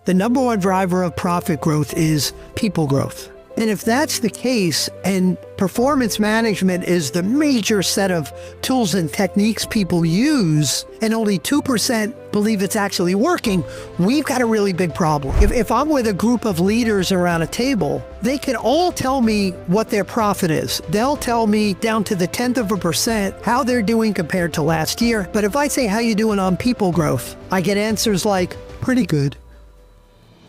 The number one driver of profit growth is people growth. And if that's the case, and performance management is the major set of tools and techniques people use, and only 2% believe it's actually working, we've got a really big problem. If I'm with a group of leaders around a table, they can all tell me what their profit is. They'll tell me down to the 10th of a percent how they're doing compared to last year. But if I say, how you doing on people growth? I get answers like, pretty good.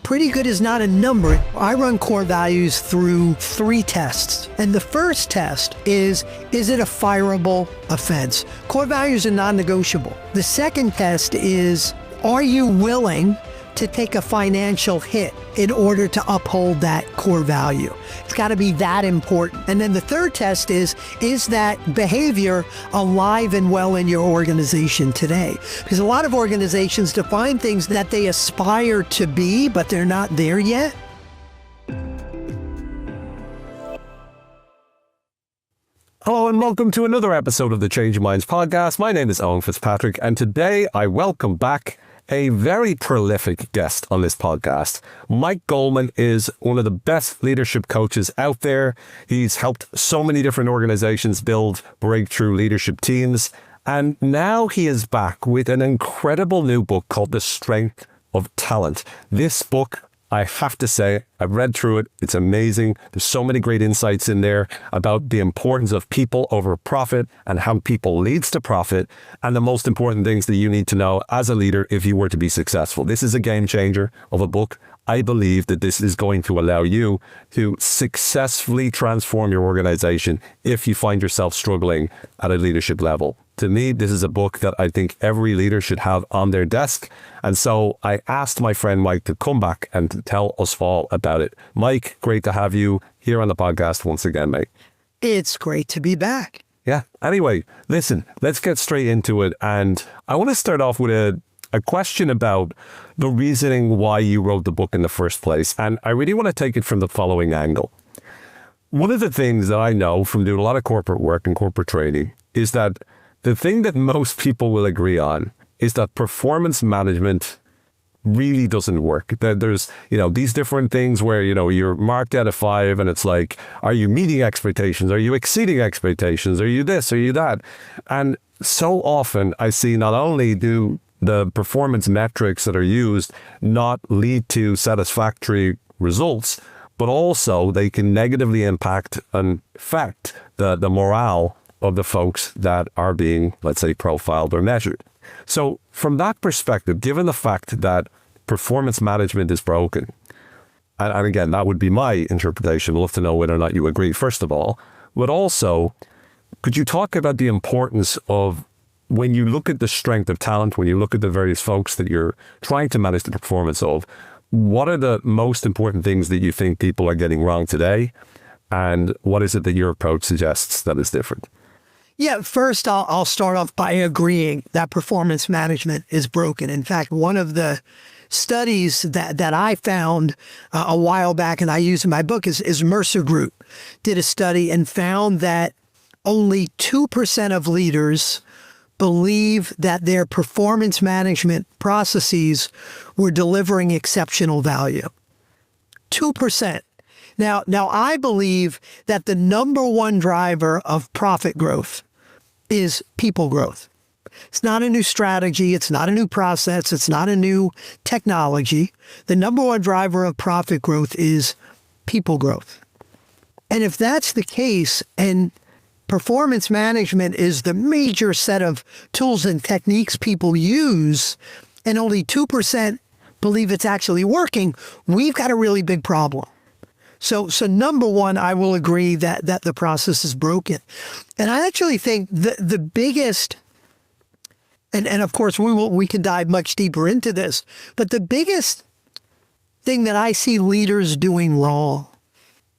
Pretty good is not a number. I run core values through 3 tests. And the first test is it a fireable offense? Core values are non-negotiable. The second test is, are you willing to take a financial hit in order to uphold that core value? It's got to be that important. And then the third test is that behavior alive and well in your organization today? Because a lot of organizations define things that they aspire to be, but they're not there yet. Hello and welcome to another episode of the Change Your Minds podcast. My name is Owen Fitzpatrick, and today I welcome back a very prolific guest on this podcast. Mike Goldman is one of the best leadership coaches out there. He's helped so many different organizations build breakthrough leadership teams. And now he is back with an incredible new book called The Strength of Talent. This book, I have to say, I've read through it. It's amazing. There's so many great insights in there about the importance of people over profit and how people leads to profit, and the most important things that you need to know as a leader if you were to be successful. This is a game changer of a book. I believe that this is going to allow you to successfully transform your organization if you find yourself struggling at a leadership level. To me, this is a book that I think every leader should have on their desk. And so I asked my friend Mike to come back and to tell us all about it. Mike, great to have you here on the podcast once again, mate. It's great to be back. Yeah. Anyway, listen, let's get straight into it. And I want to start off with a question about the reasoning why you wrote the book in the first place. And I really want to take it from the following angle. One of the things that I know from doing a lot of corporate work and corporate training is that the thing that most people will agree on is that performance management really doesn't work. There's, these different things where, you're marked out of 5 and it's like, are you meeting expectations? Are you exceeding expectations? Are you this? Are you that? And so often I see not only do the performance metrics that are used not lead to satisfactory results, but also they can negatively impact and affect the morale of the folks that are being, let's say, profiled or measured. So from that perspective, given the fact that performance management is broken, and again, that would be my interpretation. I'd love to know whether or not you agree, first of all, but also, could you talk about the importance of, when you look at the strength of talent, when you look at the various folks that you're trying to manage the performance of, what are the most important things that you think people are getting wrong today? And what is it that your approach suggests that is different? Yeah, first I'll start off by agreeing that performance management is broken. In fact, one of the studies that I found a while back and I use in my book is Mercer Group did a study and found that only 2% of leaders believe that their performance management processes were delivering exceptional value. 2%. Now, I believe that the number one driver of profit growth is people growth. It's not a new strategy. It's not a new process. It's not a new technology. The number one driver of profit growth is people growth. And if that's the case, and performance management is the major set of tools and techniques people use, and only 2% believe it's actually working, we've got a really big problem. So number one, I will agree that the process is broken. And I actually think the biggest, and of course we can dive much deeper into this, but the biggest thing that I see leaders doing wrong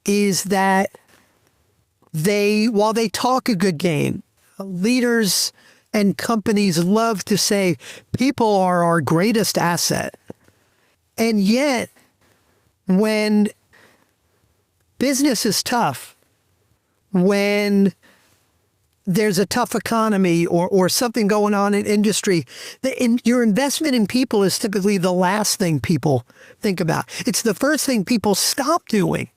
is that while they talk a good game, leaders and companies love to say people are our greatest asset. And yet, when business is tough, when there's a tough economy or something going on in industry, your investment in people is typically the last thing people think about. It's the first thing people stop doing,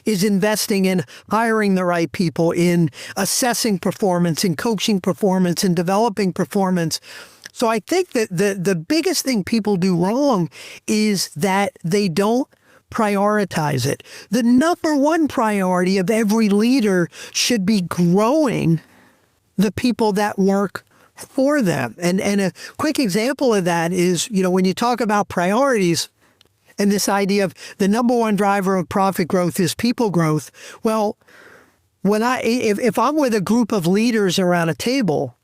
is investing in hiring the right people, in assessing performance, in coaching performance, in developing performance. So I think that the biggest thing people do wrong is that they don't prioritize it. The number one priority of every leader should be growing the people that work for them. And a quick example of that is, when you talk about priorities and this idea of the number one driver of profit growth is people growth. Well, if I'm with a group of leaders around a table,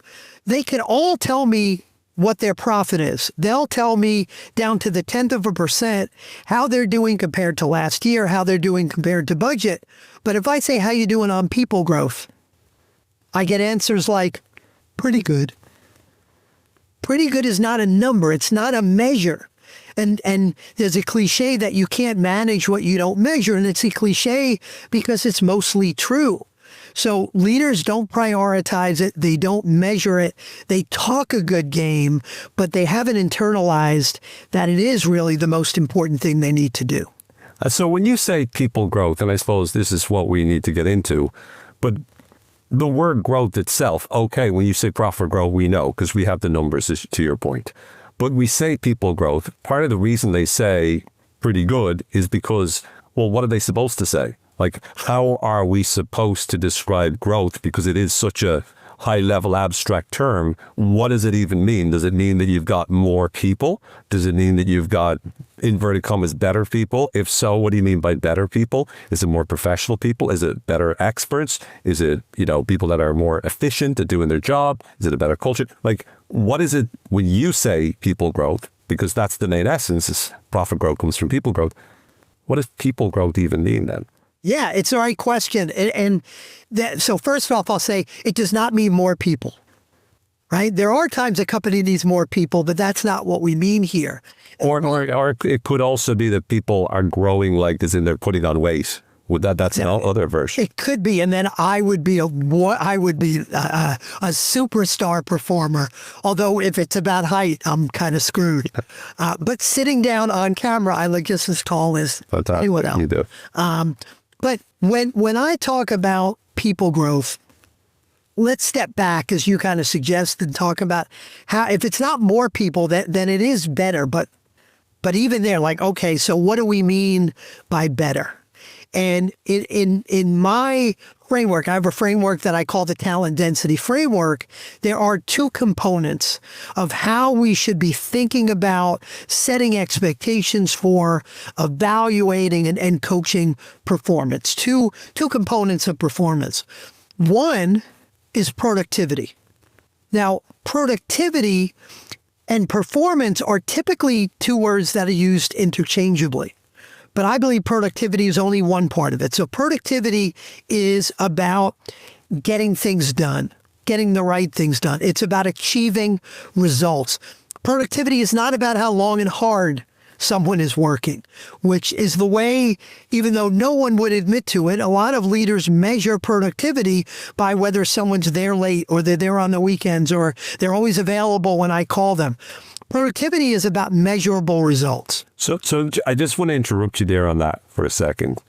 they can all tell me what their profit is. They'll tell me down to the 0.1% how they're doing compared to last year, how they're doing compared to budget. But if I say, how you doing on people growth? I get answers like, pretty good. Pretty good is not a number. It's not a measure. And there's a cliche that you can't manage what you don't measure. And it's a cliche because it's mostly true. So leaders don't prioritize it. They don't measure it. They talk a good game, but they haven't internalized that it is really the most important thing they need to do. So when you say people growth, and I suppose this is what we need to get into, but the word growth itself, okay, when you say profit growth, we know because we have the numbers, to your point. But we say people growth, part of the reason they say pretty good is because, well, what are they supposed to say? Like, how are we supposed to describe growth? Because it is such a high-level abstract term. What does it even mean? Does it mean that you've got more people? Does it mean that you've got, inverted commas, better people? If so, what do you mean by better people? Is it more professional people? Is it better experts? Is it, people that are more efficient at doing their job? Is it a better culture? Like, what is it when you say people growth? Because that's the main essence, is profit growth comes from people growth. What does people growth even mean then? Yeah, it's the right question. So first off, I'll say it does not mean more people, right? There are times a company needs more people, but that's not what we mean here. Or it could also be that people are growing, like as in they're putting on weight. That's another version. It could be, and then I would be a superstar performer. Although if it's about height, I'm kind of screwed. But sitting down on camera, I look just as tall as anyone else. You do. But when I talk about people growth, let's step back, as you kind of suggest, and talk about how, if it's not more people, then it is better. But even there, like, okay, so what do we mean by better? And in my framework, I have a framework that I call the talent density framework. There are two components of how we should be thinking about setting expectations for, evaluating, and coaching performance. Two components of performance. One is productivity. Now, productivity and performance are typically two words that are used interchangeably. But I believe productivity is only one part of it. So productivity is about getting things done, getting the right things done. It's about achieving results. Productivity is not about how long and hard someone is working, which is the way, even though no one would admit to it, a lot of leaders measure productivity by whether someone's there late or they're there on the weekends or they're always available when I call them. Productivity is about measurable results. So I just want to interrupt you there on that for a second.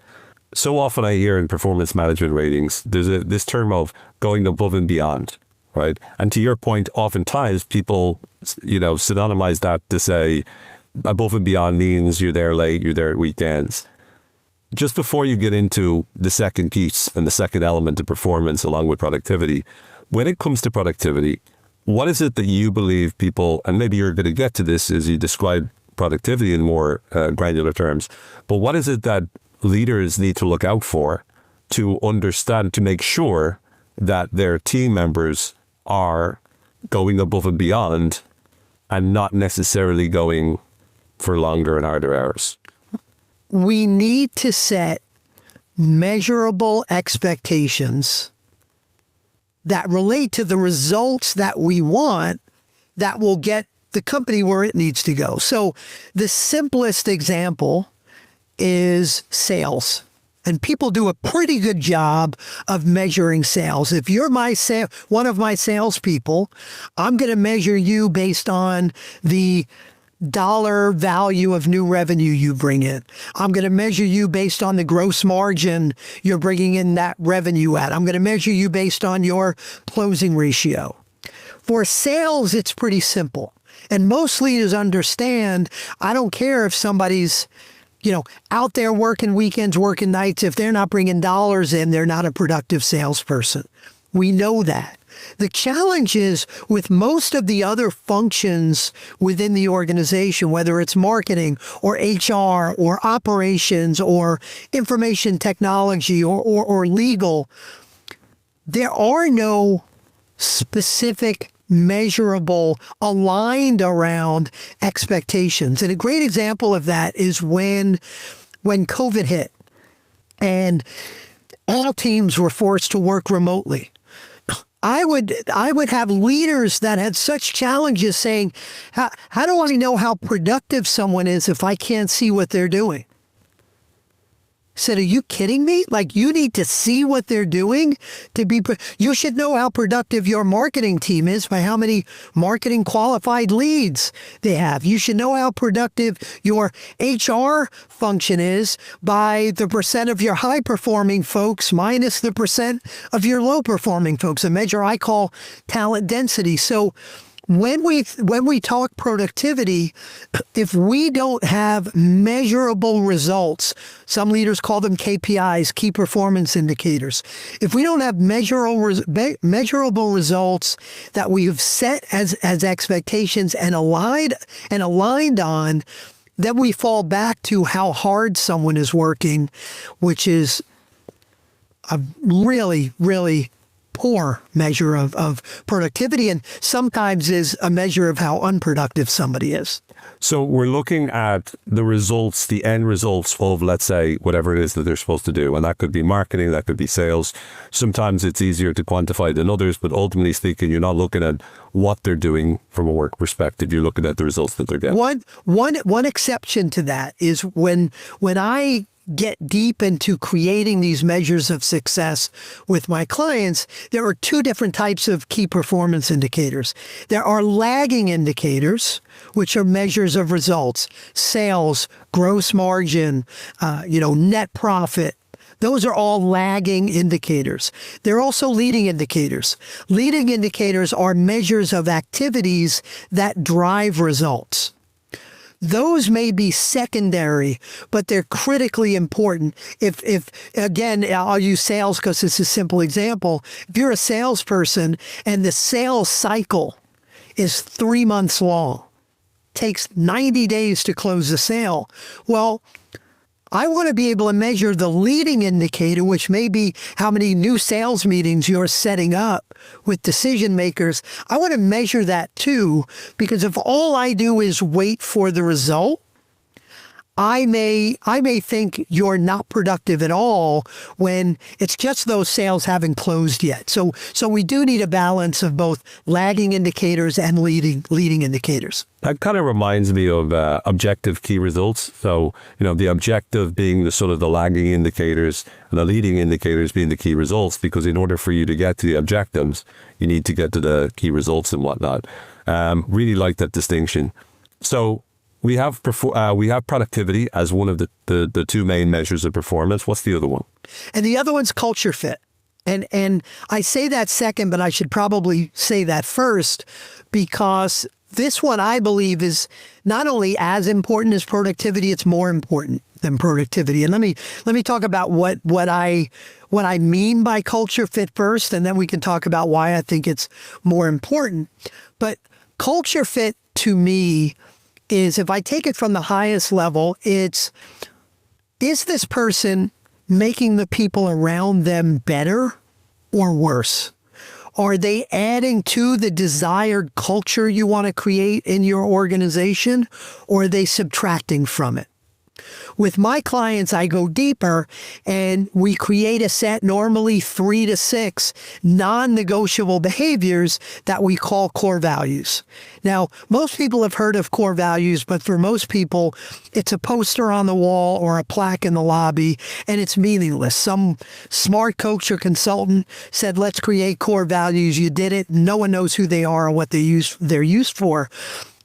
So often I hear in performance management ratings, there's this term of going above and beyond, right? And to your point, oftentimes people, synonymize that to say above and beyond means you're there late, you're there at weekends. Just before you get into the second piece and the second element of performance along with productivity, when it comes to productivity, what is it that you believe people, and maybe you're going to get to this as you describe productivity in more granular terms, but what is it that leaders need to look out for to understand, to make sure that their team members are going above and beyond and not necessarily going for longer and harder hours? We need to set measurable expectations that relate to the results that we want that will get the company where it needs to go. So the simplest example is sales. And people do a pretty good job of measuring sales. If you're one of my salespeople, I'm going to measure you based on the dollar value of new revenue you bring in. I'm going to measure you based on the gross margin you're bringing in that revenue at. I'm going to measure you based on your closing ratio. For sales, it's pretty simple. And most leaders understand, I don't care if somebody's out there working weekends, working nights. If they're not bringing dollars in, they're not a productive salesperson. We know that. The challenge is with most of the other functions within the organization, whether it's marketing or HR or operations or information technology or legal, there are no specific measurable, aligned around expectations. And a great example of that is when COVID hit and all teams were forced to work remotely. I would have leaders that had such challenges saying, how do I know how productive someone is if I can't see what they're doing? Said, are you kidding me? Like, you need to see what they're doing to be, you should know how productive your marketing team is by how many marketing qualified leads they have. You should know how productive your HR function is by the percent of your high performing folks minus the percent of your low performing folks, a measure I call talent density. So when we talk productivity, if we don't have measurable results, some leaders call them KPIs, key performance indicators. If we don't have measurable results that we've set as expectations and aligned on, then we fall back to how hard someone is working, which is a really, really poor measure of productivity, and sometimes is a measure of how unproductive somebody is. So we're looking at the results, the end results of, let's say, whatever it is that they're supposed to do. And that could be marketing, that could be sales. Sometimes it's easier to quantify than others, but ultimately speaking, you're not looking at what they're doing from a work perspective. You're looking at the results that they're getting. One exception to that is when I get deep into creating these measures of success with my clients, there are two different types of key performance indicators. There are lagging indicators, which are measures of results, sales, gross margin, net profit. Those are all lagging indicators. They're also leading indicators. Leading indicators are measures of activities that drive results. Those may be secondary, but they're critically important. If again, I'll use sales because it's a simple example. If you're a salesperson and the sales cycle is 3 months long, takes 90 days to close the sale, well, I want to be able to measure the leading indicator, which may be how many new sales meetings you're setting up with decision makers. I want to measure that too, because if all I do is wait for the result, I may think you're not productive at all when it's just those sales haven't closed yet. So we do need a balance of both lagging indicators and leading indicators. That kind of reminds me of objective key results. So, the objective being the sort of the lagging indicators and the leading indicators being the key results, because in order for you to get to the objectives, you need to get to the key results and whatnot. Really like that distinction. So we have productivity as one of the two main measures of performance. What's the other one? And the other one's culture fit. And I say that second, but I should probably say that first, because this one, I believe, is not only as important as productivity, it's more important than productivity. And let me talk about what I mean by culture fit first, and then we can talk about why I think it's more important. But culture fit to me is, if I take it from the highest level, is this person making the people around them better or worse? Are they adding to the desired culture you want to create in your organization, or are they subtracting from it? With my clients, I go deeper and we create a set, normally 3 to 6 non-negotiable behaviors that we call core values. Now, most people have heard of core values, but for most people, it's a poster on the wall or a plaque in the lobby, and it's meaningless. Some smart coach or consultant said, let's create core values. You did it. No one knows who they are or what they're used for.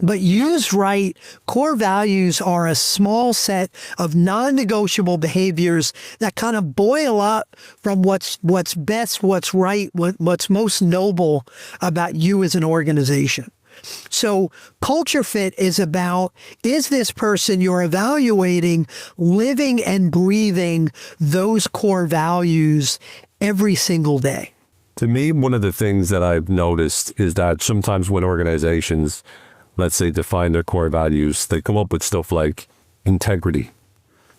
But used right, core values are a small set of non-negotiable behaviors that kind of boil up from what's best, what's right, what's most noble about you as an organization. So culture fit is about, is this person you're evaluating living and breathing those core values every single day? To me, one of the things that I've noticed is that sometimes when organizations, let's say, define their core values, they come up with stuff like integrity,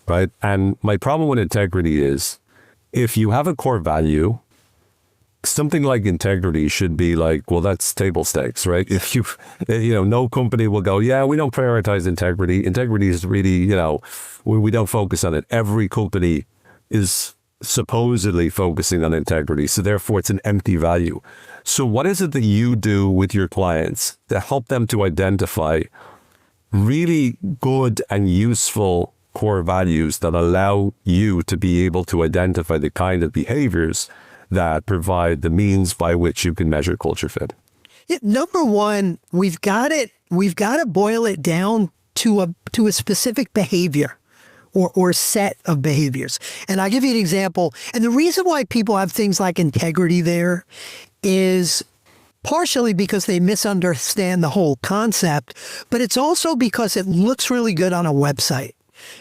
right? And my problem with integrity is if you have a core value, something like integrity should be like, well, that's table stakes, right? If no company will go, yeah, we don't prioritize integrity. Integrity is really, we don't focus on it. Every company is supposedly focusing on integrity. So therefore it's an empty value. So what is it that you do with your clients to help them to identify really good and useful core values that allow you to be able to identify the kind of behaviors that provide the means by which you can measure culture fit? Number one, we've got to boil it down to a specific behavior or set of behaviors. And I'll give you an example. And the reason why people have things like integrity there is partially because they misunderstand the whole concept, but it's also because it looks really good on a website.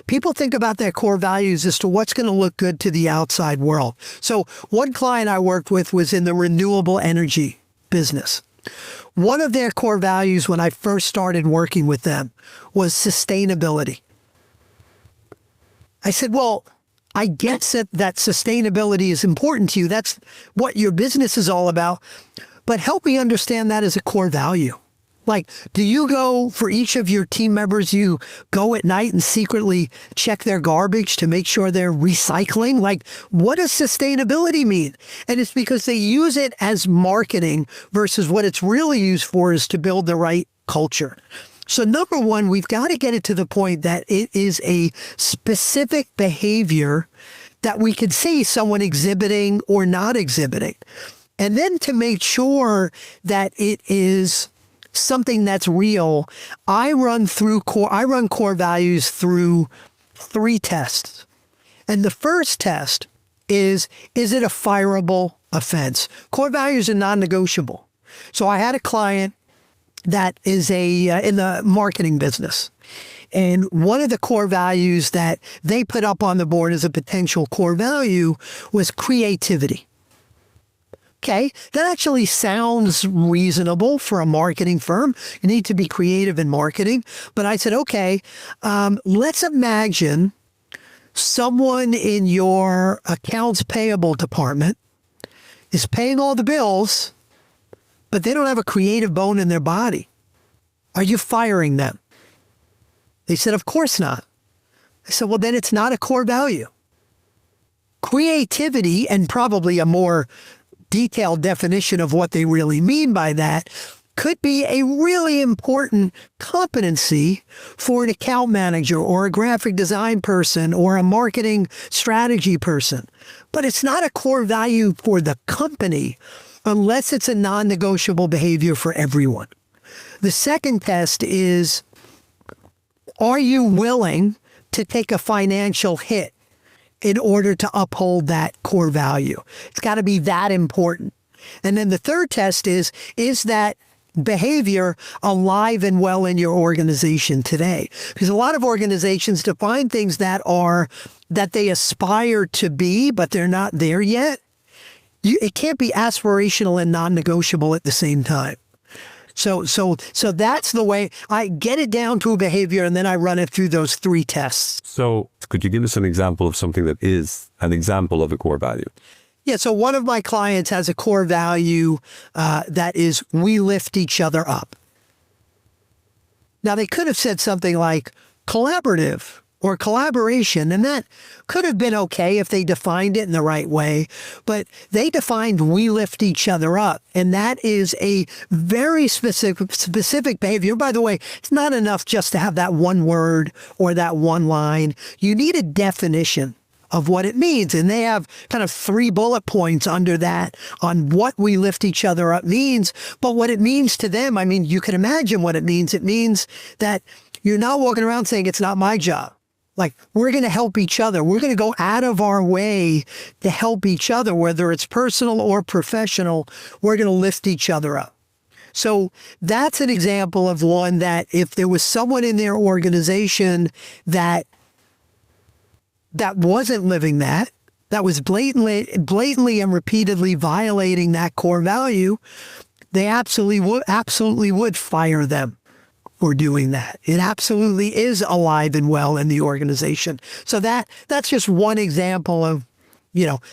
People think about their core values as to what's going to look good to the outside world. So one client I worked with was in the renewable energy business. One of their core values when I first started working with them was sustainability. I said, well, I guess that sustainability is important to you. That's what your business is all about. But help me understand that as a core value. Like, do you go for each of your team members, you go at night and secretly check their garbage to make sure they're recycling? Like, what does sustainability mean? And it's because they use it as marketing versus what it's really used for is to build the right culture. So number one, we've got to get it to the point that it is a specific behavior that we can see someone exhibiting or not exhibiting. And then to make sure that it is something that's real, I run core values through 3 tests. And the first test is it a fireable offense? Core values are non-negotiable. So I had a client that is in the marketing business. And one of the core values that they put up on the board as a potential core value was creativity. Okay, that actually sounds reasonable for a marketing firm. You need to be creative in marketing. But I said, okay, let's imagine someone in your accounts payable department is paying all the bills, but they don't have a creative bone in their body. Are you firing them? They said, of course not. I said, well, then it's not a core value. Creativity, and probably a more detailed definition of what they really mean by that, could be a really important competency for an account manager or a graphic design person or a marketing strategy person. But it's not a core value for the company unless it's a non-negotiable behavior for everyone. The second test is, are you willing to take a financial hit in order to uphold that core value? It's got to be that important. And then the third test is that behavior alive and well in your organization today? Because a lot of organizations define things that they aspire to be, but they're not there yet. It can't be aspirational and non-negotiable at the same time. So that's the way I get it down to a behavior, and then I run it through those 3 tests. So could you give us an example of something that is an example of a core value? Yeah, so one of my clients has a core value that is, we lift each other up. Now, they could have said something like collaborative or collaboration. And that could have been okay if they defined it in the right way, but they defined we lift each other up. And that is a very specific behavior. By the way, it's not enough just to have that one word or that one line. You need a definition of what it means. And they have kind of 3 bullet points under that on what we lift each other up means. But what it means to them, I mean, you can imagine what it means. It means that you're not walking around saying it's not my job. Like, we're going to help each other. We're going to go out of our way to help each other, whether it's personal or professional. We're going to lift each other up. So that's an example of one that if there was someone in their organization that wasn't living that was blatantly and repeatedly violating that core value, they absolutely would fire them for doing that. It absolutely is alive and well in the organization. So that's just one example of,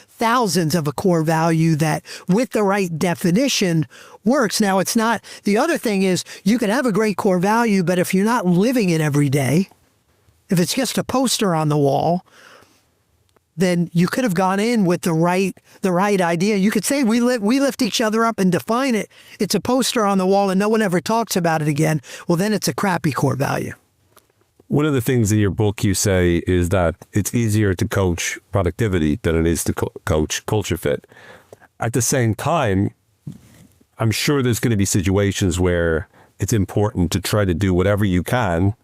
thousands of a core value that with the right definition works. Now, it's not, the other thing is you can have a great core value, but if you're not living it every day, if it's just a poster on the wall, then you could have gone in with the right idea. You could say we lift each other up and define it. It's a poster on the wall and no one ever talks about it again. Well, then it's a crappy core value. One of the things in your book you say is that it's easier to coach productivity than it is to coach culture fit. At the same time, I'm sure there's going to be situations where it's important to try to do whatever you can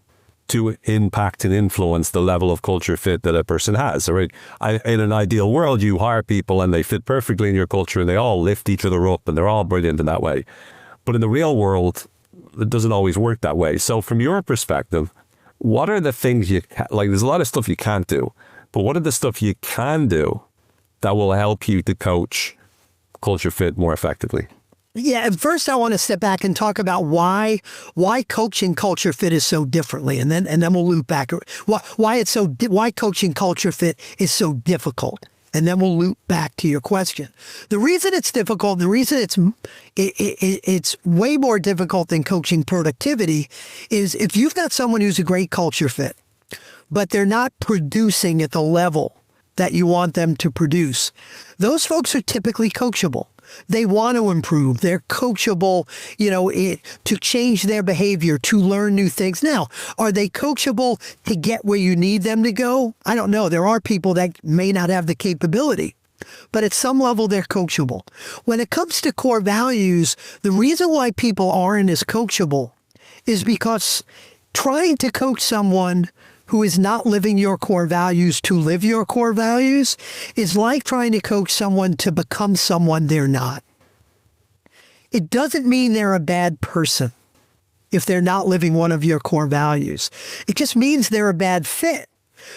to impact and influence the level of culture fit that a person has. All right. In an ideal world, you hire people and they fit perfectly in your culture and they all lift each other up and they're all brilliant in that way. But in the real world, it doesn't always work that way. So from your perspective, what are the things there's a lot of stuff you can't do, but what are the stuff you can do that will help you to coach culture fit more effectively? Yeah, first I want to step back and talk about why coaching culture fit is so differently, and then we'll loop back. Why coaching culture fit is so difficult, and then we'll loop back to your question. The reason it's difficult, the reason it's way more difficult than coaching productivity, is if you've got someone who's a great culture fit, but they're not producing at the level that you want them to produce, those folks are typically coachable. They want to improve. They're coachable, to change their behavior, to learn new things. Now, are they coachable to get where you need them to go? I don't know. There are people that may not have the capability, but at some level, they're coachable. When it comes to core values, the reason why people aren't as coachable is because trying to coach someone who is not living your core values to live your core values is like trying to coach someone to become someone they're not. It doesn't mean they're a bad person if they're not living one of your core values. It just means they're a bad fit.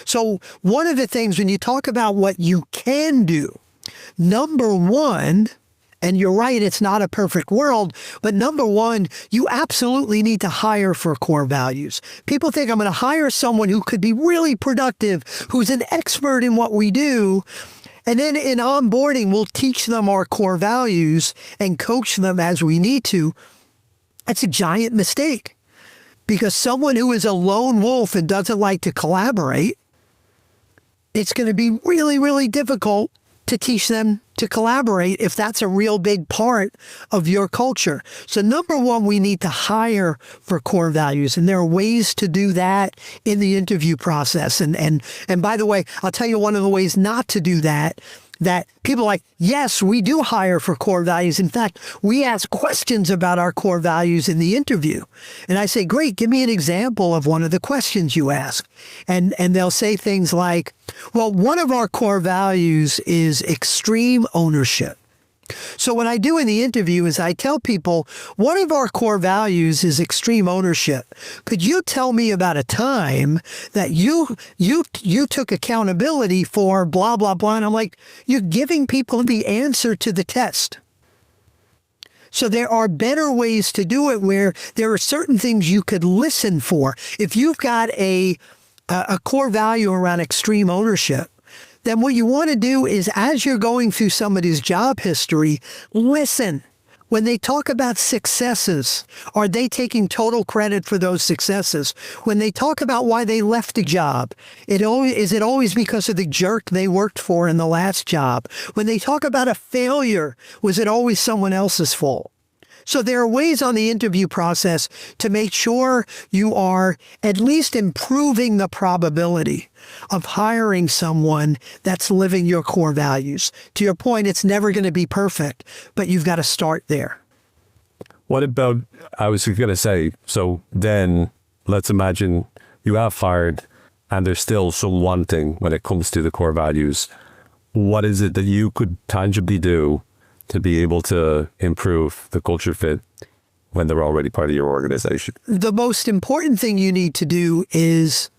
So one of the things when you talk about what you can do, number one, and you're right, it's not a perfect world, but number one, you absolutely need to hire for core values. People think I'm going to hire someone who could be really productive, who's an expert in what we do, and then in onboarding, we'll teach them our core values and coach them as we need to. That's a giant mistake, because someone who is a lone wolf and doesn't like to collaborate, it's going to be really, really difficult to teach them to collaborate if that's a real big part of your culture. So number one, we need to hire for core values. And there are ways to do that in the interview process. And by the way, I'll tell you one of the ways not to do that people are like, yes, we do hire for core values. In fact, we ask questions about our core values in the interview. And I say, great, give me an example of one of the questions you ask. And they'll say things like, well, one of our core values is extreme ownership. So what I do in the interview is I tell people, one of our core values is extreme ownership. Could you tell me about a time that you took accountability for blah, blah, blah? And I'm like, you're giving people the answer to the test. So there are better ways to do it where there are certain things you could listen for. If you've got a core value around extreme ownership, then what you want to do is, as you're going through somebody's job history, listen When they talk about successes, are they taking total credit for those successes? When they talk about why they left a job, is it always because of the jerk they worked for in the last job? When they talk about a failure, was it always someone else's fault? So there are ways on the interview process to make sure you are at least improving the probability of hiring someone that's living your core values. To your point, it's never going to be perfect, but you've got to start there. What about, I was going to say, so then let's imagine you have hired and there's still some wanting when it comes to the core values. What is it that you could tangibly do to be able to improve the culture fit when they're already part of your organization? The most important thing you need to do is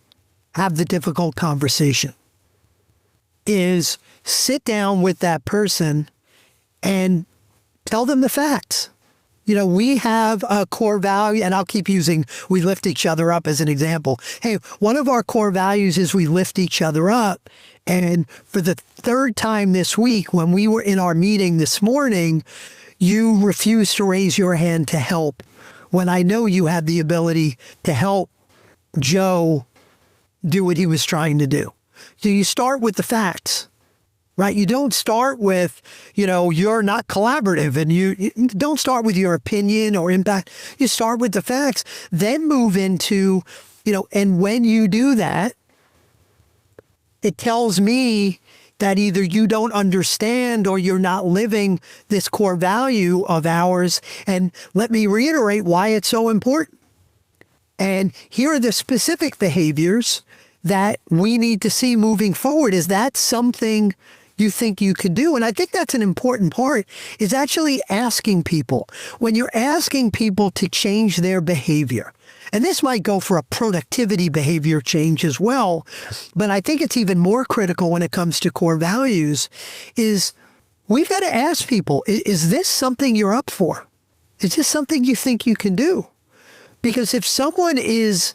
have the difficult conversation, is sit down with that person and tell them the facts. You know, we have a core value, and I'll keep using we lift each other up as an example. Hey, one of our core values is we lift each other up. And for the third time this week, when we were in our meeting this morning, you refused to raise your hand to help when I know you had the ability to help Joe do what he was trying to do. So you start with the facts. Right? You don't start with, you're not collaborative, and you don't start with your opinion or impact. You start with the facts, then move into, and when you do that, it tells me that either you don't understand or you're not living this core value of ours. And let me reiterate why it's so important. And here are the specific behaviors that we need to see moving forward. Is that something you think you could do? And I think that's an important part, is actually asking people. When you're asking people to change their behavior, and this might go for a productivity behavior change as well, but I think it's even more critical when it comes to core values, is we've got to ask people, is this something you're up for? Is this something you think you can do? Because if someone is,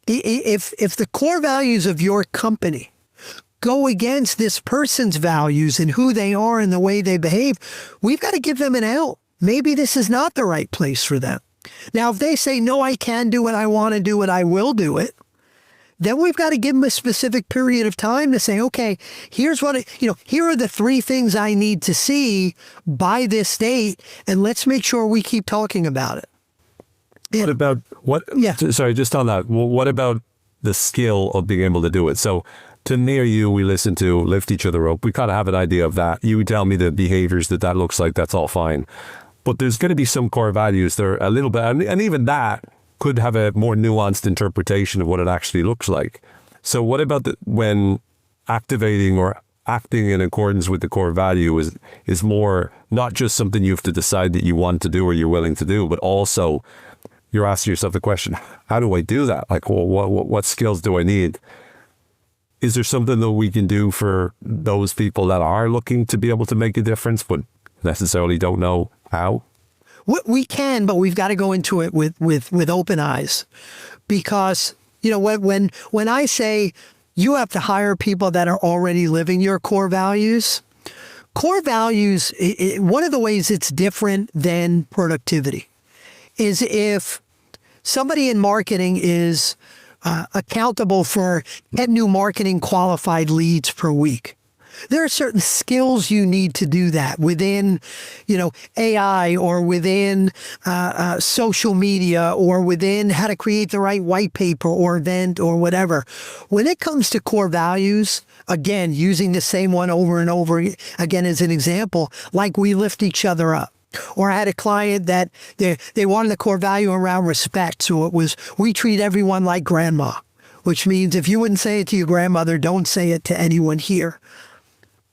if the core values of your company go against this person's values and who they are and the way they behave, we've got to give them an out. Maybe this is not the right place for them. Now, if they say, no, I can do it, I want to do it, I will do it, then we've got to give them a specific period of time to say, okay, here's what, here are the 3 things I need to see by this date, and let's make sure we keep talking about it. Sorry, just on that, what about the skill of being able to do it? So to near you, we listen to lift each other up. We kind of have an idea of that. You tell me the behaviors that looks like, that's all fine. But there's going to be some core values that are a little bit, and even that could have a more nuanced interpretation of what it actually looks like. So what about when activating or acting in accordance with the core value is more not just something you have to decide that you want to do or you're willing to do, but also you're asking yourself the question, how do I do that? Like, well, what skills do I need? Is there something that we can do for those people that are looking to be able to make a difference, but necessarily don't know how? We can, but we've got to go into it with open eyes, because, when I say you have to hire people that are already living your core values, one of the ways it's different than productivity is if somebody in marketing is accountable for 10 new marketing qualified leads per week. There are certain skills you need to do that within, AI or within social media or within how to create the right white paper or event or whatever. When it comes to core values, again, using the same one over and over again as an example, like we lift each other up. Or I had a client that they wanted a core value around respect. So it was, we treat everyone like grandma, which means if you wouldn't say it to your grandmother, don't say it to anyone here.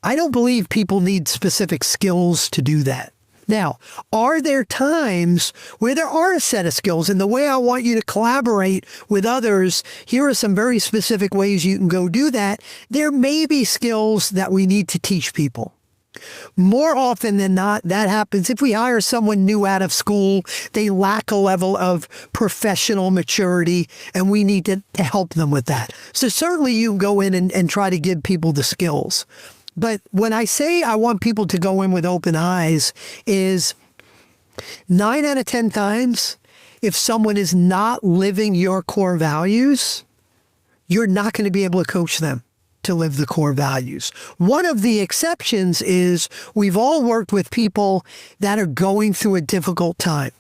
I don't believe people need specific skills to do that. Now, are there times where there are a set of skills, and the way I want you to collaborate with others, here are some very specific ways you can go do that. There may be skills that we need to teach people. More often than not, that happens if we hire someone new out of school. They lack a level of professional maturity, and we need to help them with that. So certainly you can go in and try to give people the skills. But when I say I want people to go in with open eyes, is 9 out of 10 times, if someone is not living your core values, you're not going to be able to coach them to live the core values. One of the exceptions is we've all worked with people that are going through a difficult time.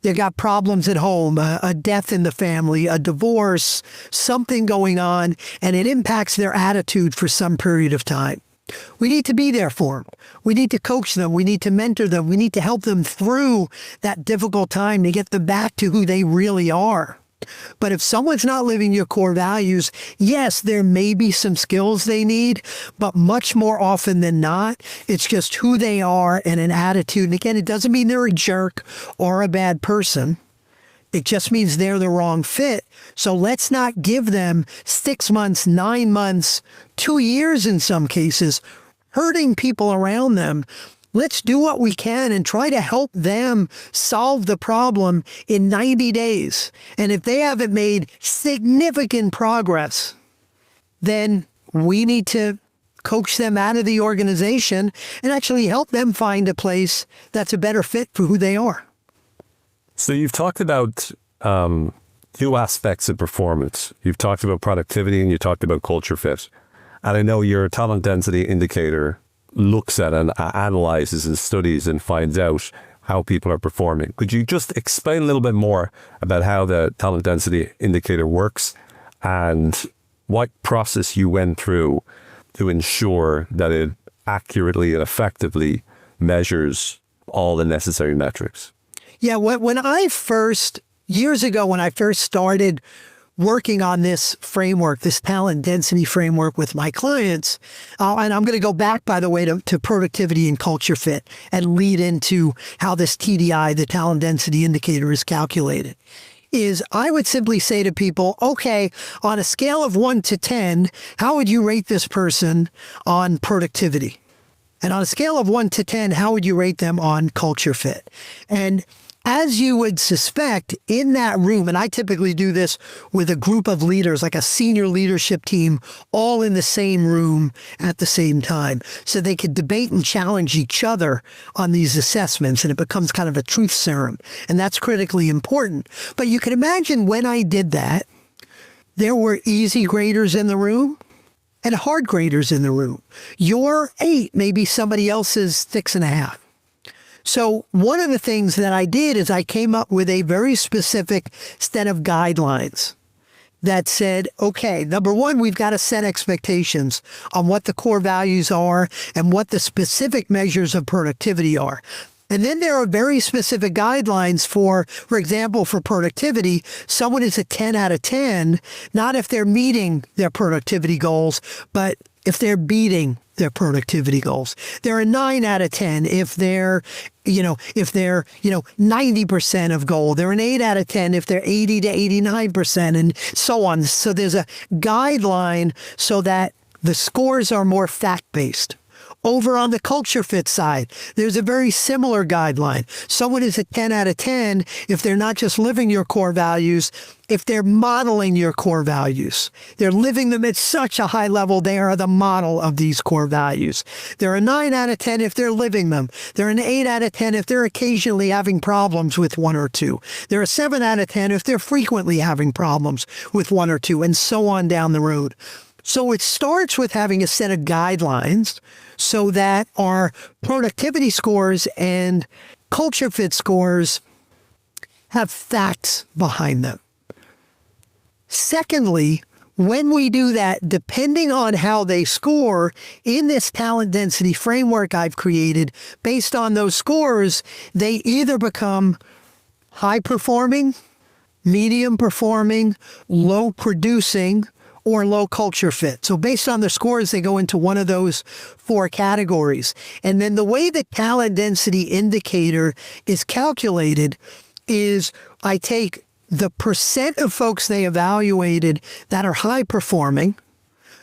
They've got problems at home, a death in the family, a divorce, something going on, and it impacts their attitude for some period of time. We need to be there for them. We need to coach them. We need to mentor them. We need to help them through that difficult time to get them back to who they really are. But if someone's not living your core values, yes, there may be some skills they need, but much more often than not, it's just who they are and an attitude. And again, it doesn't mean they're a jerk or a bad person. It just means they're the wrong fit. So let's not give them 6 months, 9 months, 2 years in some cases, hurting people around them. Let's do what we can and try to help them solve the problem in 90 days. And if they haven't made significant progress, then we need to coach them out of the organization and actually help them find a place that's a better fit for who they are. So you've talked about two aspects of performance. You've talked about productivity and you talked about culture fit. And I know your talent density indicator looks at and analyzes and studies and finds out how people are performing. Could you just explain a little bit more about how the talent density indicator works and what process you went through to ensure that it accurately and effectively measures all the necessary metrics? Yeah, when I first, years ago, when I first started working on this framework, this talent density framework with my clients, and I'm going to go back, by the way, to productivity and culture fit and lead into how this TDI, the talent density indicator, is calculated, is I would simply say to people, okay, on a scale of 1 to 10, how would you rate this person on productivity? And on a scale of 1 to 10, how would you rate them on culture fit? And as you would suspect, in that room, and I typically do this with a group of leaders, like a senior leadership team, all in the same room at the same time, so they could debate and challenge each other on these assessments, and it becomes kind of a truth serum, and that's critically important. But you can imagine when I did that, there were easy graders in the room and hard graders in the room. Your 8 may be somebody else's 6.5. So one of the things that I did is I came up with a very specific set of guidelines that said, okay, number one, we've got to set expectations on what the core values are and what the specific measures of productivity are. And then there are very specific guidelines for example, for productivity. Someone is a 10 out of 10, not if they're meeting their productivity goals, but if they're beating their productivity goals. They're a 9 out of 10 if they're 90% of goal. They're an 8 out of 10 if they're 80 to 89% and so on. So there's a guideline so that the scores are more fact-based. Over on the culture fit side, there's a very similar guideline. Someone is a 10 out of 10 if they're not just living your core values, if they're modeling your core values. They're living them at such a high level, they are the model of these core values. They're a 9 out of 10 if they're living them. They're an 8 out of 10 if they're occasionally having problems with 1 or 2. They're a 7 out of 10 if they're frequently having problems with 1 or 2, and so on down the road. So it starts with having a set of guidelines so that our productivity scores and culture fit scores have facts behind them. Secondly, when we do that, depending on how they score in this talent density framework I've created, based on those scores, they either become high performing, medium performing, low producing, or low culture fit. So based on the scores, they go into one of those 4 categories. And then the way the talent density indicator is calculated is I take the percent of folks they evaluated that are high performing,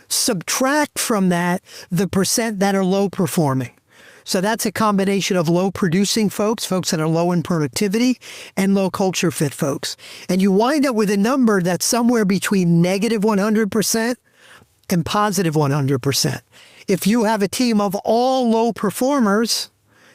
subtract from that the percent that are low performing. So that's a combination of low producing folks that are low in productivity, and low culture fit folks. And you wind up with a number that's somewhere between negative 100% and positive 100%. If you have a team of all low performers,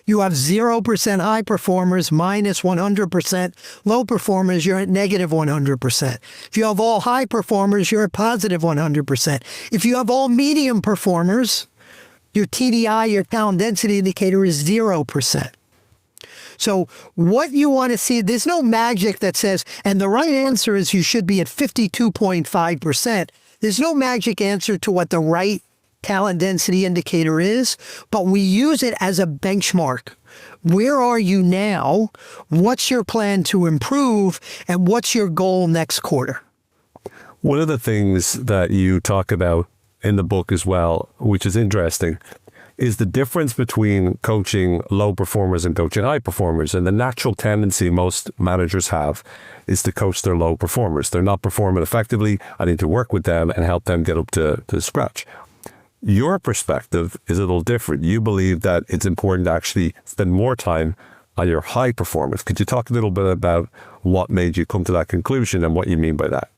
You have 0% high performers, minus 100% low performers, you're at negative 100%. If you have all high performers, you're at positive 100%. If you have all medium performers, your TDI, your talent density indicator, is 0%. So what you want to see, there's no magic that says, and the right answer is you should be at 52.5%. There's no magic answer to what the right talent density indicator is, but we use it as a benchmark. Where are you now? What's your plan to improve? And what's your goal next quarter? One of the things that you talk about in the book as well, which is interesting, is the difference between coaching low performers and coaching high performers. And the natural tendency most managers have is to coach their low performers. They're not performing effectively. I need to work with them and help them get up to scratch. Your perspective is a little different. You believe that it's important to actually spend more time on your high performance. Could you talk a little bit about what made you come to that conclusion and what you mean by that?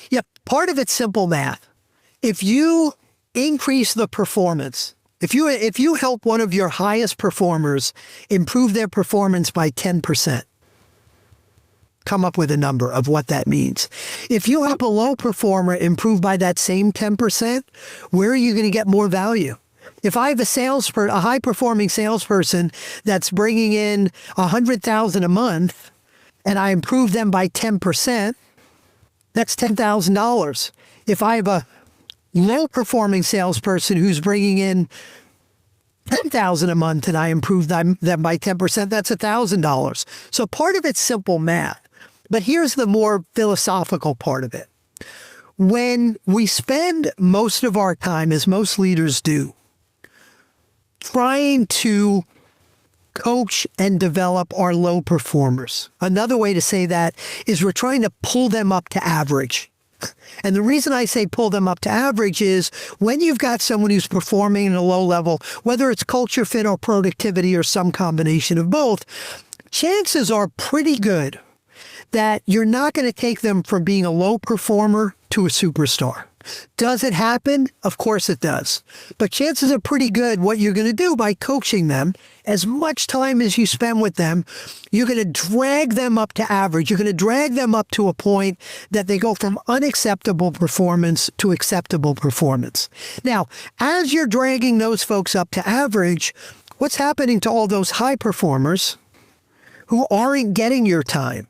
Yeah, part of it's simple math. If you increase the performance, if you help one of your highest performers improve their performance by 10%, come up with a number of what that means. If you help a low performer improve by that same 10%, where are you going to get more value? If I have a high-performing salesperson that's bringing in $100,000 a month, and I improve them by 10%, that's $10,000. If I have a low-performing salesperson who's bringing in $10,000 a month and I improve them by 10%, that's $1,000. So part of it's simple math. But here's the more philosophical part of it. When we spend most of our time, as most leaders do, trying to coach and develop our low performers. Another way to say that is we're trying to pull them up to average. And the reason I say pull them up to average is when you've got someone who's performing at a low level, whether it's culture fit or productivity or some combination of both, chances are pretty good that you're not going to take them from being a low performer to a superstar. Does it happen? Of course it does. But chances are pretty good what you're going to do by coaching them, as much time as you spend with them, you're going to drag them up to average. You're going to drag them up to a point that they go from unacceptable performance to acceptable performance. Now, as you're dragging those folks up to average, what's happening to all those high performers who aren't getting your time,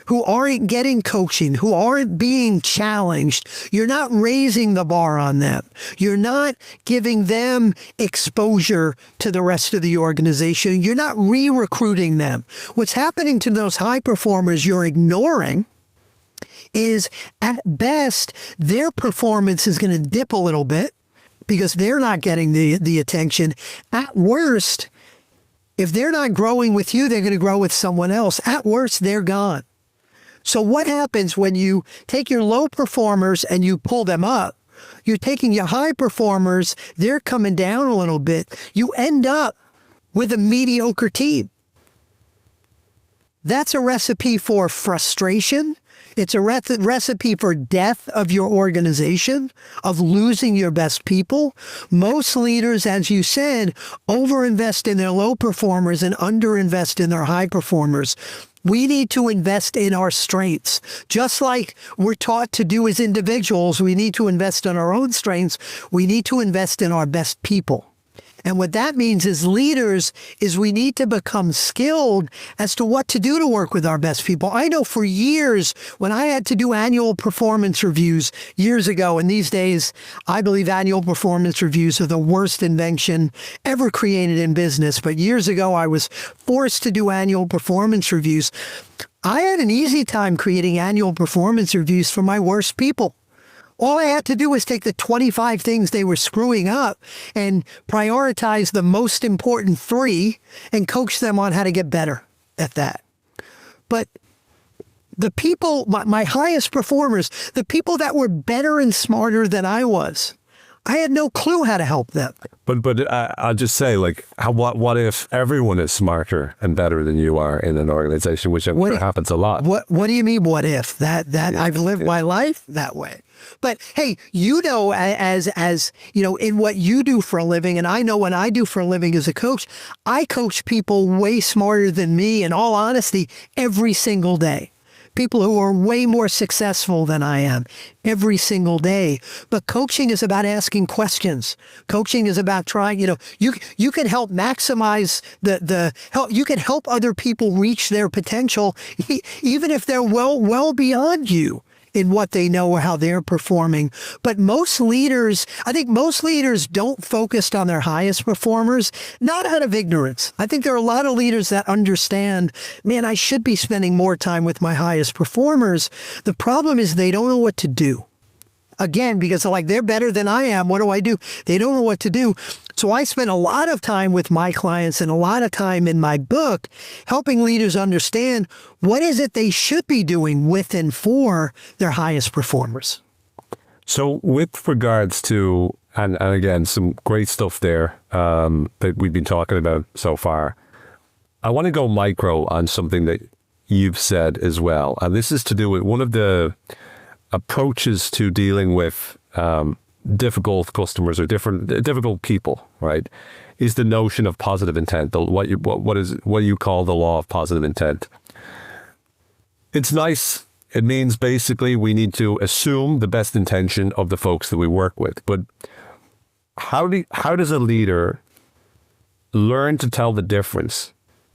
who aren't getting coaching, who aren't being challenged? You're not raising the bar on them. You're not giving them exposure to the rest of the organization. You're not re-recruiting them. What's happening to those high performers you're ignoring is, at best, their performance is going to dip a little bit because they're not getting the attention. At worst, if they're not growing with you, they're going to grow with someone else. At worst, they're gone. So what happens when you take your low performers and you pull them up? You're taking your high performers, they're coming down a little bit. You end up with a mediocre team. That's a recipe for frustration. It's a recipe for death of your organization, of losing your best people. Most leaders, as you said, overinvest in their low performers and underinvest in their high performers. We need to invest in our strengths. Just like we're taught to do as individuals, we need to invest in our own strengths. We need to invest in our best people. And what that means as leaders is we need to become skilled as to what to do to work with our best people. I know for years when I had to do annual performance reviews years ago, and these days I believe annual performance reviews are the worst invention ever created in business. But years ago I was forced to do annual performance reviews. I had an easy time creating annual performance reviews for my worst people. All I had to do was take the 25 things they were screwing up and prioritize the most important 3 and coach them on how to get better at that. But the people, my highest performers, the people that were better and smarter than I was, I had no clue how to help them. But I'll just say, like, what if everyone is smarter and better than you are in an organization, which happens a lot. What do you mean, what if? I've lived my life that way. But hey, as you know, in what you do for a living, and I know what I do for a living as a coach, I coach people way smarter than me, in all honesty, every single day. People who are way more successful than I am every single day. But coaching is about asking questions. Coaching is about trying, you can help maximize you can help other people reach their potential, even if they're well beyond you in what they know or how they're performing. But I think most leaders don't focus on their highest performers, not out of ignorance. I think there are a lot of leaders that understand, man, I should be spending more time with my highest performers. The problem is they don't know what to do. Again, because they're better than I am. What do? They don't know what to do. So I spend a lot of time with my clients and a lot of time in my book helping leaders understand what is it they should be doing with and for their highest performers. So with regards to, and again, some great stuff there that we've been talking about so far, I want to go micro on something that you've said as well. And this is to do with one of the approaches to dealing with difficult customers or difficult people, right, is the notion of positive intent, what you call the law of positive intent. It's nice. It means basically we need to assume the best intention of the folks that we work with. But how does a leader learn to tell the difference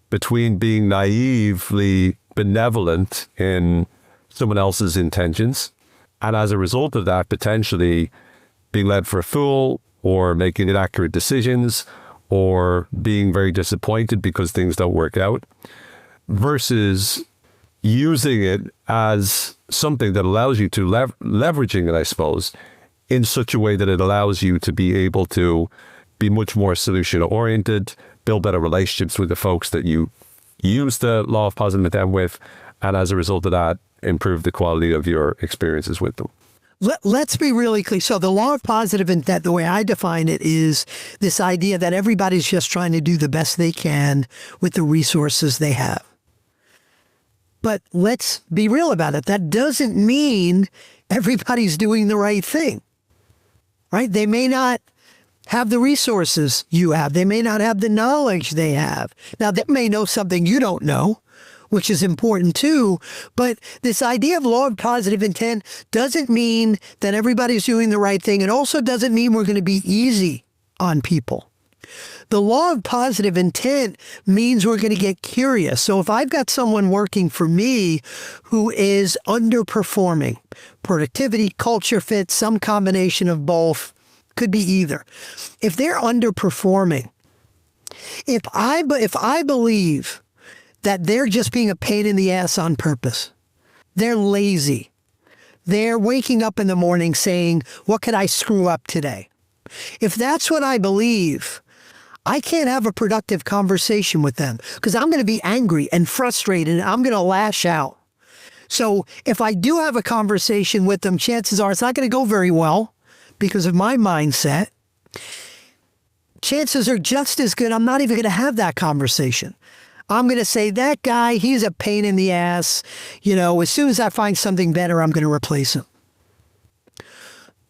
between being naively benevolent in someone else's intentions, and as a result of that, potentially being led for a fool or making inaccurate decisions or being very disappointed because things don't work out, versus using it as something that allows you to leveraging it, I suppose, in such a way that it allows you to be able to be much more solution-oriented, build better relationships with the folks that you use the law of positive intent with, and as a result of that, improve the quality of your experiences with them. Let's be really clear. So the law of positive intent, the way I define it, is this idea that everybody's just trying to do the best they can with the resources they have. But let's be real about it. That doesn't mean everybody's doing the right thing, right? They may not have the resources you have. They may not have the knowledge they have. Now, they may know something you don't know, which is important too. But this idea of law of positive intent doesn't mean that everybody's doing the right thing. It also doesn't mean we're going to be easy on people. The law of positive intent means we're going to get curious. So if I've got someone working for me who is underperforming, productivity, culture fit, some combination of both, could be either. If they're underperforming, if I believe that they're just being a pain in the ass on purpose, they're lazy, they're waking up in the morning saying, what could I screw up today? If that's what I believe, I can't have a productive conversation with them because I'm going to be angry and frustrated and I'm going to lash out. So if I do have a conversation with them, chances are it's not going to go very well because of my mindset. Chances are just as good, I'm not even going to have that conversation. I'm going to say, that guy, he's a pain in the ass. As soon as I find something better, I'm going to replace him.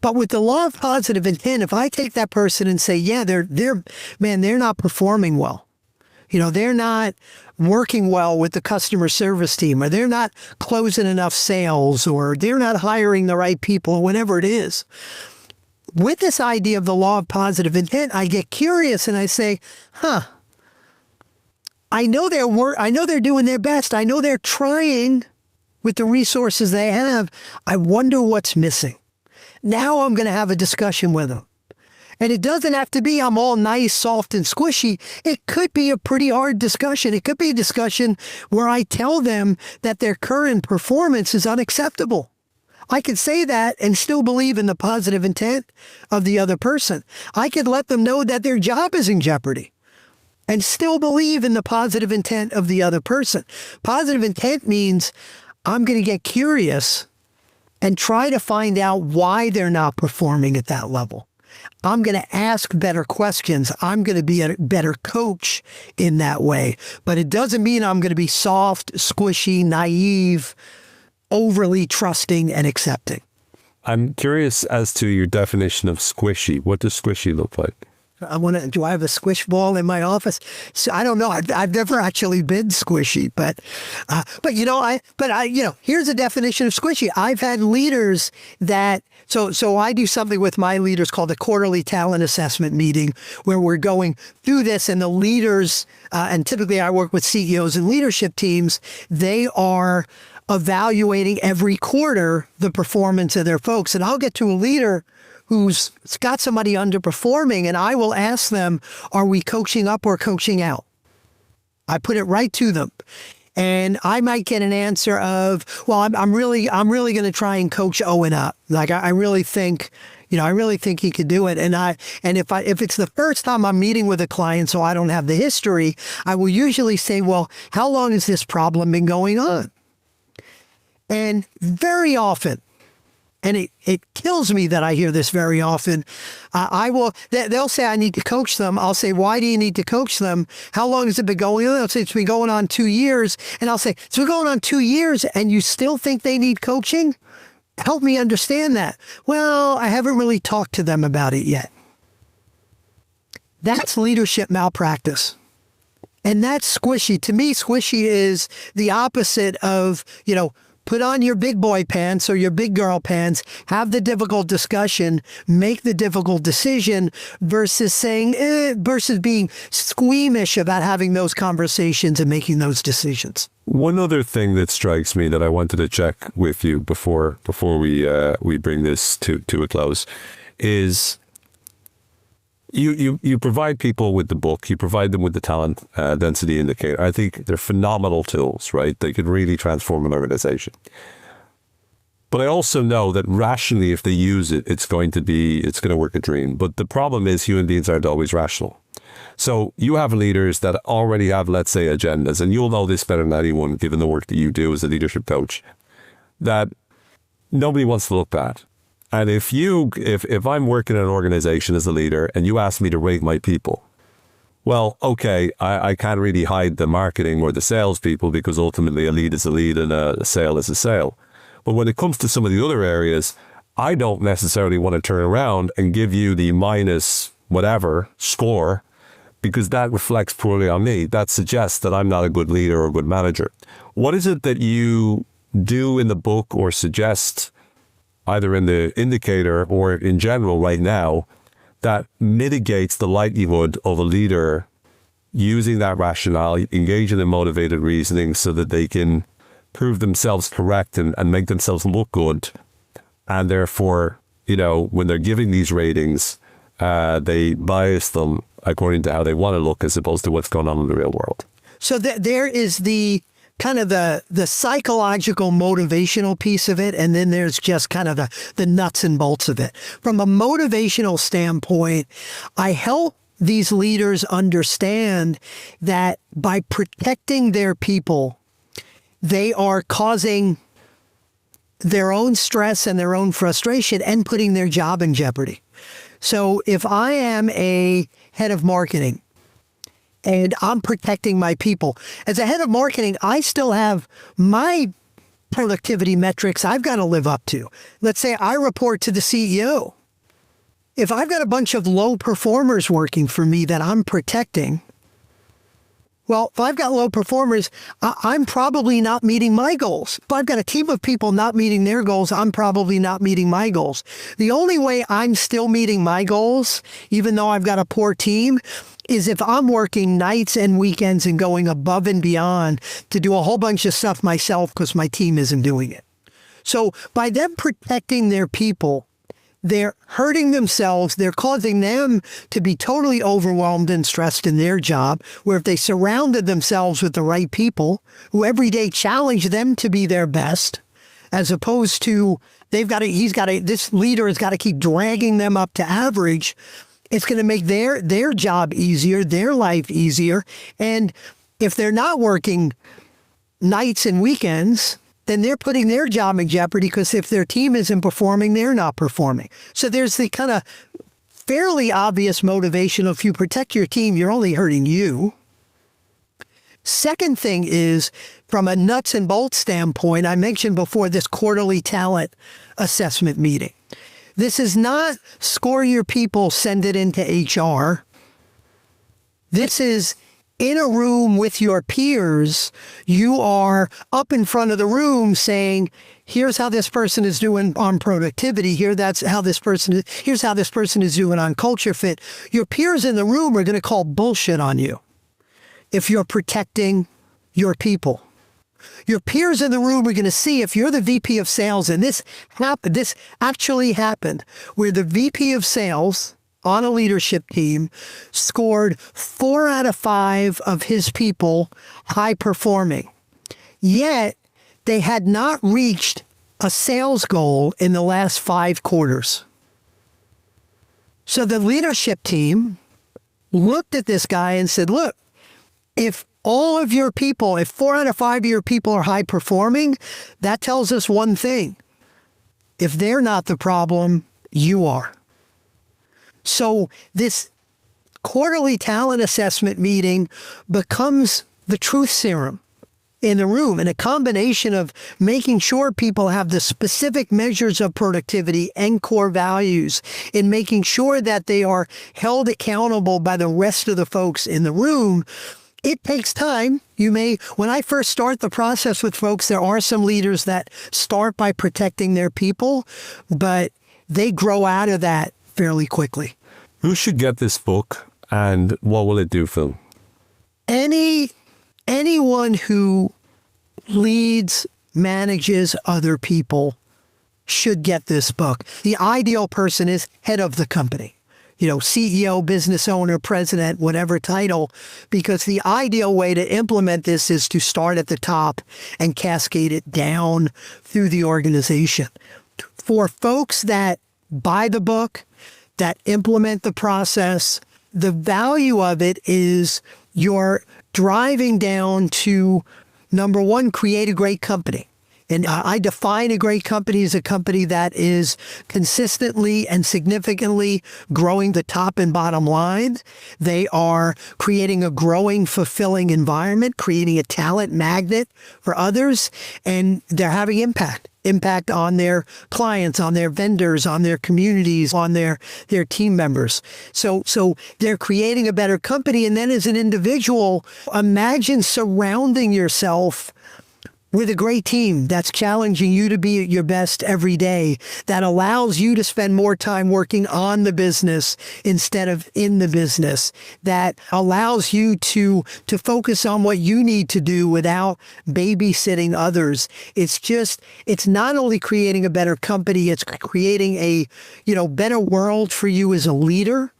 But with the law of positive intent, if I take that person and say, yeah, they're not performing well. They're not working well with the customer service team, or they're not closing enough sales, or they're not hiring the right people, or whatever it is. With this idea of the law of positive intent, I get curious and I say, I know they're doing their best. I know they're trying with the resources they have. I wonder what's missing. Now I'm going to have a discussion with them. And it doesn't have to be I'm all nice, soft, and squishy. It could be a pretty hard discussion. It could be a discussion where I tell them that their current performance is unacceptable. I could say that and still believe in the positive intent of the other person. I could let them know that their job is in jeopardy and still believe in the positive intent of the other person. Positive intent means I'm going to get curious and try to find out why they're not performing at that level. I'm going to ask better questions. I'm going to be a better coach in that way. But it doesn't mean I'm going to be soft, squishy, naive, overly trusting and accepting. I'm curious as to your definition of squishy. What does squishy look like? Do I have a squish ball in my office? So I don't know. I've never actually been squishy, but here's a definition of squishy. I've had leaders that, so I do something with my leaders called a quarterly talent assessment meeting where we're going through this, and the leaders, and typically I work with CEOs and leadership teams, they are evaluating every quarter the performance of their folks. And I'll get to a leader who's got somebody underperforming, and I will ask them, are we coaching up or coaching out? I put it right to them. And I might get an answer of, well, I'm really going to try and coach Owen up. Like, I really think he could do it. And if it's the first time I'm meeting with a client, so I don't have the history, I will usually say, well, how long has this problem been going on? And very often, and it kills me that I hear this very often, they'll say, I need to coach them. I'll say, why do you need to coach them? How long has it been going on? They'll say, it's been going on 2 years. And I'll say, it's been going on 2 years and you still think they need coaching? Help me understand that. Well, I haven't really talked to them about it yet. That's leadership malpractice. And that's squishy. To me, squishy is the opposite of, put on your big boy pants or your big girl pants, have the difficult discussion, make the difficult decision versus versus being squeamish about having those conversations and making those decisions. One other thing that strikes me that I wanted to check with you before we bring this to a close is you provide people with the book, you provide them with the talent density indicator. I think they're phenomenal tools, right? They could really transform an organization. But I also know that rationally, if they use it, it's going to work a dream. But the problem is human beings aren't always rational. So you have leaders that already have, let's say, agendas, and you'll know this better than anyone, given the work that you do as a leadership coach, that nobody wants to look bad. And if I'm working in an organization as a leader and you ask me to rate my people, well, okay, I can't really hide the marketing or the salespeople because ultimately a lead is a lead and a sale is a sale. But when it comes to some of the other areas, I don't necessarily want to turn around and give you the minus whatever score because that reflects poorly on me. That suggests that I'm not a good leader or a good manager. What is it that you do in the book or suggest either in the indicator or in general right now, that mitigates the likelihood of a leader using that rationale, engaging in motivated reasoning so that they can prove themselves correct and make themselves look good. And therefore, when they're giving these ratings, they bias them according to how they want to look as opposed to what's going on in the real world. So there is the kind of the psychological motivational piece of it, and then there's just kind of the nuts and bolts of it. From a motivational standpoint, I help these leaders understand that by protecting their people, they are causing their own stress and their own frustration and putting their job in jeopardy. So if I am a head of marketing, and I'm protecting my people. As a head of marketing, I still have my productivity metrics I've got to live up to. Let's say I report to the CEO. If I've got a bunch of low performers working for me that I'm protecting, well, if I've got low performers, I'm probably not meeting my goals. If I've got a team of people not meeting their goals, I'm probably not meeting my goals. The only way I'm still meeting my goals, even though I've got a poor team, is if I'm working nights and weekends and going above and beyond to do a whole bunch of stuff myself because my team isn't doing it. So by them protecting their people, they're hurting themselves. They're causing them to be totally overwhelmed and stressed in their job, where if they surrounded themselves with the right people who every day challenge them to be their best, as opposed to this leader has got to keep dragging them up to average, it's going to make their job easier, their life easier. And if they're not working nights and weekends, then they're putting their job in jeopardy because if their team isn't performing, they're not performing. So there's the kind of fairly obvious motivation. If you protect your team, you're only hurting you. Second thing is, from a nuts and bolts standpoint, I mentioned before this quarterly talent assessment meeting. This is not score your people, send it into HR. This is in a room with your peers. You are up in front of the room saying, here's how this person is doing on productivity. Here's how this person is doing on culture fit. Your peers in the room are going to call bullshit on you if you're protecting your people. Your peers in the room are going to see if you're the VP of sales, and this actually happened, where the VP of sales on a leadership team scored 4 out of 5 of his people high performing. Yet they had not reached a sales goal in the last 5 quarters. So the leadership team looked at this guy and said, look, if all of your people, if 4 out of 5 of your people are high performing, that tells us one thing. If they're not the problem, you are. So this quarterly talent assessment meeting becomes the truth serum in the room, and a combination of making sure people have the specific measures of productivity and core values, in making sure that they are held accountable by the rest of the folks in the room. It takes time. When I first start the process with folks, there are some leaders that start by protecting their people, but they grow out of that fairly quickly. Who should get this book, and what will it do for them? Anyone who leads, manages other people should get this book. The ideal person is head of the company. CEO, business owner, president, whatever title, because the ideal way to implement this is to start at the top and cascade it down through the organization. For folks that buy the book, that implement the process, the value of it is you're driving down to, number one, create a great company. And I define a great company as a company that is consistently and significantly growing the top and bottom line. They are creating a growing, fulfilling environment, creating a talent magnet for others, and they're having impact on their clients, on their vendors, on their communities, on their team members. So they're creating a better company. And then as an individual, imagine surrounding yourself with a great team that's challenging you to be at your best every day, that allows you to spend more time working on the business instead of in the business, that allows you to focus on what you need to do without babysitting others. It's not only creating a better company, it's creating a, better world for you as a leader.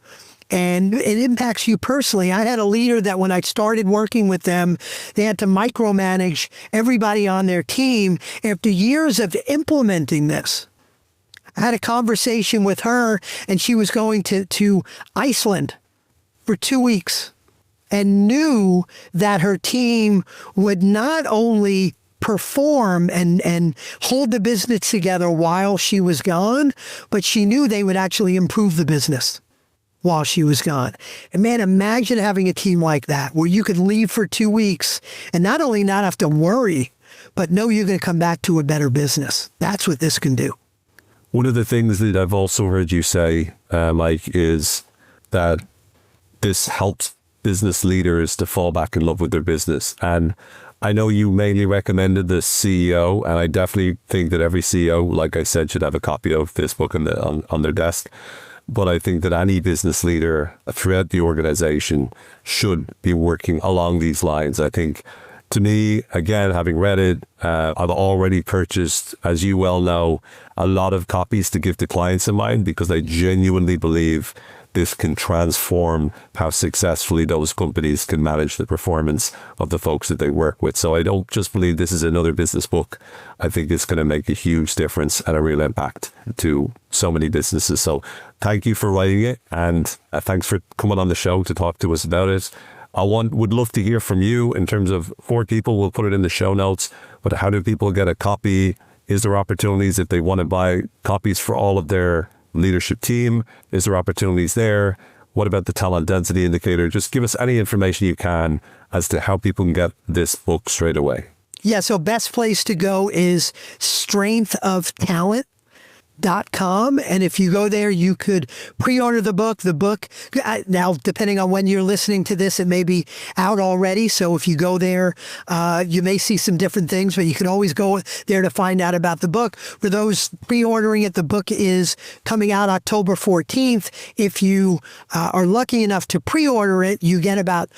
And it impacts you personally. I had a leader that when I started working with them, they had to micromanage everybody on their team. After years of implementing this, I had a conversation with her, and she was going to Iceland for 2 weeks and knew that her team would not only perform and hold the business together while she was gone, but she knew they would actually improve the business while she was gone. And man, imagine having a team like that, where you could leave for 2 weeks and not only not have to worry, but know you're going to come back to a better business. That's what this can do. One of the things that I've also heard you say, Mike, is that this helps business leaders to fall back in love with their business. And I know you mainly recommended the CEO, and I definitely think that every CEO, like I said, should have a copy of this book on their desk. But I think that any business leader throughout the organization should be working along these lines. I think, to me, again, having read it, I've already purchased, as you well know, a lot of copies to give to clients of mine, because I genuinely believe this can transform how successfully those companies can manage the performance of the folks that they work with. So I don't just believe this is another business book. I think it's going to make a huge difference and a real impact to so many businesses. So thank you for writing it, and thanks for coming on the show to talk to us about it. Would love to hear from you in terms of 4 people. We'll put it in the show notes, but how do people get a copy? Is there opportunities if they want to buy copies for all of their leadership team? Is there opportunities there? What about the talent density indicator? Just give us any information you can as to how people can get this book straight away. Yeah, so best place to go is strengthoftalent.com. And if you go there, you could pre-order the book. The book, now, depending on when you're listening to this, it may be out already. So if you go there, you may see some different things, but you can always go there to find out about the book. For those pre-ordering it, the book is coming out October 14th. If you are lucky enough to pre-order it, you get about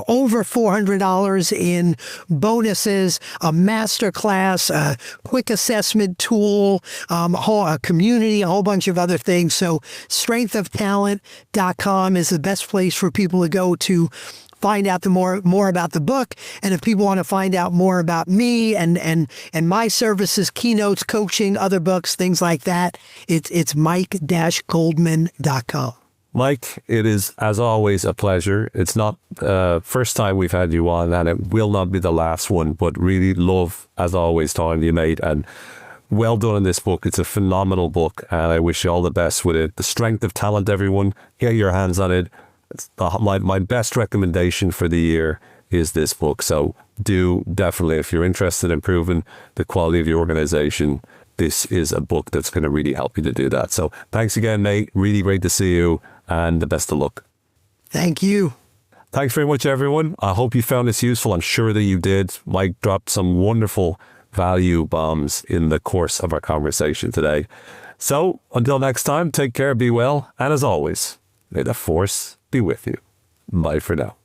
over $400 in bonuses, a master class, a quick assessment tool, a community, a whole bunch of other things. So strengthoftalent.com is the best place for people to go to find out more about the book. And if people want to find out more about me and my services, keynotes, coaching, other books, things like that, it's mike-goldman.com. Mike, it is, as always, a pleasure. It's not the first time we've had you on, and it will not be the last one, but really love, as always, talking to you, mate. And well done in this book. It's a phenomenal book, and I wish you all the best with it. The Strength of Talent, everyone. Get your hands on it. It's my best recommendation for the year is this book. So do definitely, if you're interested in improving the quality of your organization, this is a book that's going to really help you to do that. So thanks again, mate. Really great to see you. And the best of luck. Thank you. Thanks very much, everyone. I hope you found this useful. I'm sure that you did. Mike dropped some wonderful value bombs in the course of our conversation today. So until next time, take care, be well. And as always, may the force be with you. Bye for now.